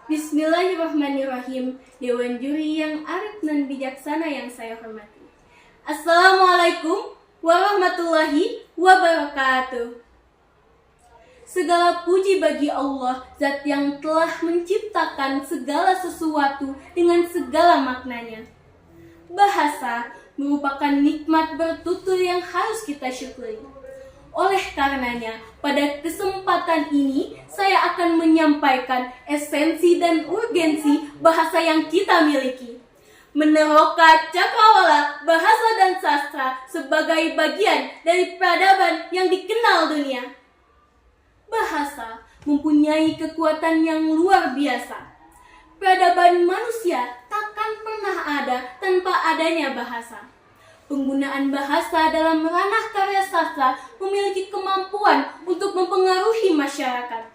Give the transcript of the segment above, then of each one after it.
Bismillahirrahmanirrahim. Dewan juri yang arif dan bijaksana yang saya hormati. Assalamualaikum warahmatullahi wabarakatuh. Segala puji bagi Allah, Zat yang telah menciptakan segala sesuatu dengan segala maknanya. Bahasa merupakan nikmat bertutur yang harus kita syukuri. Oleh karenanya, pada kesempatan ini saya akan menyampaikan esensi dan urgensi bahasa yang kita miliki. Meneroka cakrawala bahasa dan sastra sebagai bagian dari peradaban yang dikenal dunia. Bahasa mempunyai kekuatan yang luar biasa. Peradaban manusia takkan pernah ada tanpa adanya bahasa. Penggunaan bahasa dalam ranah karya sastra memiliki kemampuan untuk mempengaruhi masyarakat.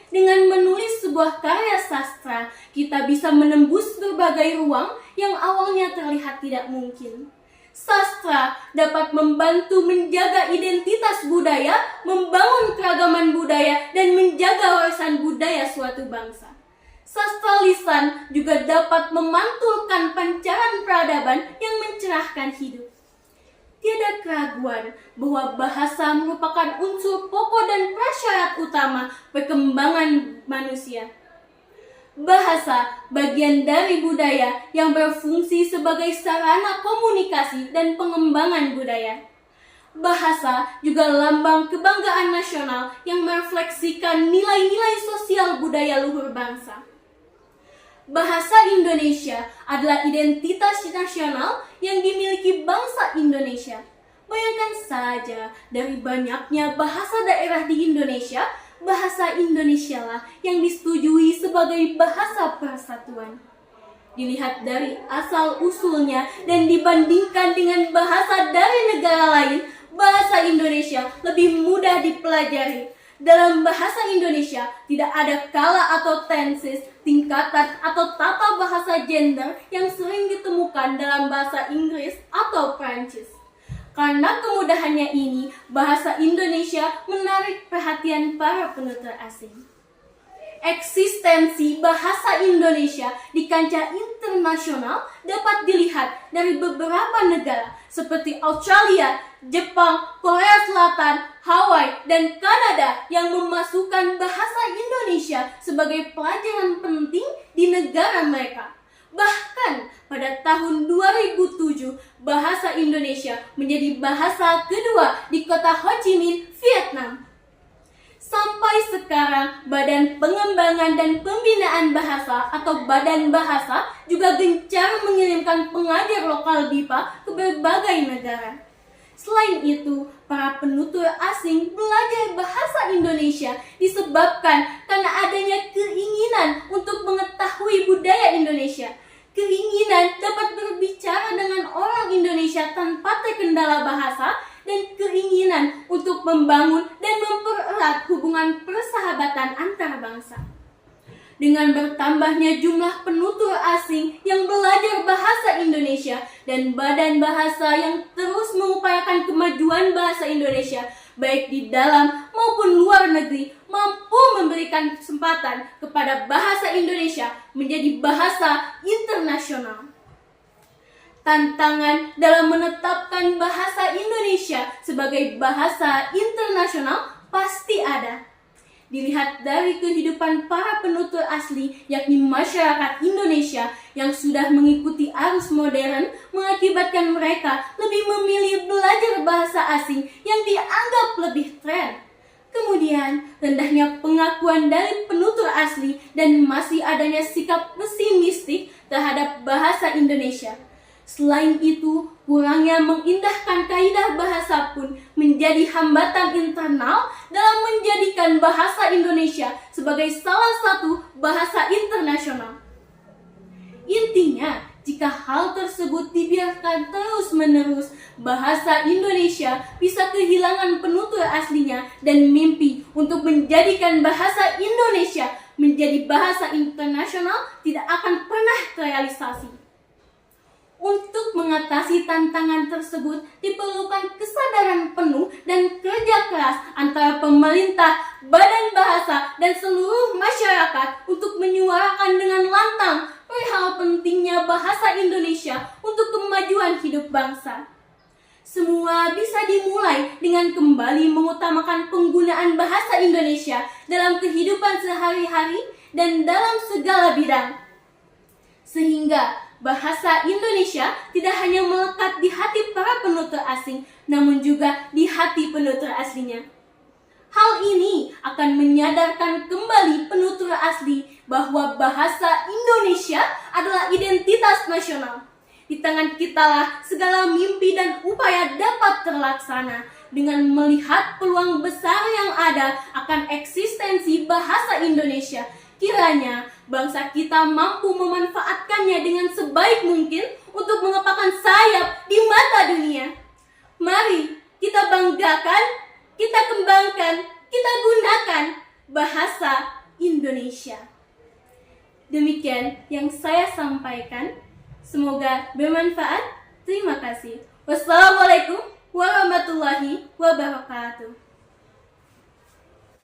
Dengan menulis sebuah karya sastra, kita bisa menembus berbagai ruang yang awalnya terlihat tidak mungkin. Sastra dapat membantu menjaga identitas budaya, membangun keragaman budaya, dan menjaga warisan budaya suatu bangsa. Sastra lisan juga dapat memantulkan pancaran peradaban yang mencerahkan hidup. Tiada keraguan bahwa bahasa merupakan unsur pokok dan prasyarat utama perkembangan manusia. Bahasa bagian dari budaya yang berfungsi sebagai sarana komunikasi dan pengembangan budaya. Bahasa juga lambang kebanggaan nasional yang merefleksikan nilai-nilai sosial budaya luhur bangsa. Bahasa Indonesia adalah identitas nasional yang dimiliki bangsa Indonesia. Bayangkan saja, dari banyaknya bahasa daerah di Indonesia, bahasa Indonesialah yang disetujui sebagai bahasa persatuan. Dilihat dari asal-usulnya dan dibandingkan dengan bahasa dari negara lain, bahasa Indonesia lebih mudah dipelajari. Dalam bahasa Indonesia tidak ada kala atau tenses, tingkatan atau tata bahasa gender yang sering ditemukan dalam bahasa Inggris atau Prancis. Karena kemudahannya ini, bahasa Indonesia menarik perhatian para penutur asing. Eksistensi bahasa Indonesia di kancah internasional dapat dilihat dari beberapa negara seperti Australia, Jepang, Korea Selatan, Hawaii, dan Kanada yang memasukkan bahasa Indonesia sebagai pelajaran penting di negara mereka. Bahkan pada tahun 2007, bahasa Indonesia menjadi bahasa kedua di kota Ho Chi Minh, Vietnam. Sampai sekarang, Badan Pengembangan dan Pembinaan Bahasa atau Badan Bahasa juga gencar mengirimkan pengajar lokal BIPA ke berbagai negara. Selain itu, para penutur asing belajar bahasa Indonesia disebabkan karena adanya keinginan untuk mengetahui budaya Indonesia. Keinginan dapat berbicara dengan orang Indonesia tanpa terkendala bahasa, dan keinginan untuk membangun dan mempererat hubungan persahabatan antar bangsa. Dengan bertambahnya jumlah penutur asing yang belajar bahasa Indonesia dan badan bahasa yang terus mengupayakan kemajuan bahasa Indonesia, baik di dalam maupun luar negeri, mampu memberikan kesempatan kepada bahasa Indonesia menjadi bahasa internasional. Tantangan dalam menetapkan bahasa Indonesia sebagai bahasa internasional pasti ada. Dilihat dari kehidupan para penutur asli, yakni masyarakat Indonesia yang sudah mengikuti arus modern, mengakibatkan mereka lebih memilih belajar bahasa asing yang dianggap lebih tren. Kemudian, rendahnya pengakuan dari penutur asli dan masih adanya sikap pesimistik terhadap bahasa Indonesia. Selain itu, kurangnya mengindahkan kaidah bahasa pun menjadi hambatan internal dalam menjadikan bahasa Indonesia sebagai salah satu bahasa internasional. Intinya, jika hal tersebut dibiarkan terus-menerus, bahasa Indonesia bisa kehilangan penutur aslinya dan mimpi untuk menjadikan bahasa Indonesia menjadi bahasa internasional tidak akan pernah terrealisasi. Untuk mengatasi tantangan tersebut diperlukan kesadaran penuh dan kerja keras antara pemerintah, badan bahasa, dan seluruh masyarakat untuk menyuarakan menyatakan dengan lantang perihal pentingnya bahasa Indonesia untuk kemajuan hidup bangsa. Semua bisa dimulai dengan kembali mengutamakan penggunaan bahasa Indonesia dalam kehidupan sehari-hari dan dalam segala bidang. Sehingga bahasa Indonesia tidak hanya melekat di hati para penutur asing, namun juga di hati penutur aslinya. Hal ini akan menyadarkan kembali penutur asli bahwa bahasa Indonesia adalah identitas nasional. Di tangan kitalah segala mimpi dan upaya dapat terlaksana dengan melihat peluang besar yang ada akan eksistensi bahasa Indonesia. Kiranya bangsa kita mampu memanfaatkannya dengan sebaik mungkin untuk mengepakkan sayap di mata dunia. Mari kita banggakan, kita kembangkan, kita gunakan bahasa Indonesia. Demikian yang saya sampaikan. Semoga bermanfaat. Terima kasih. Wassalamualaikum warahmatullahi wabarakatuh.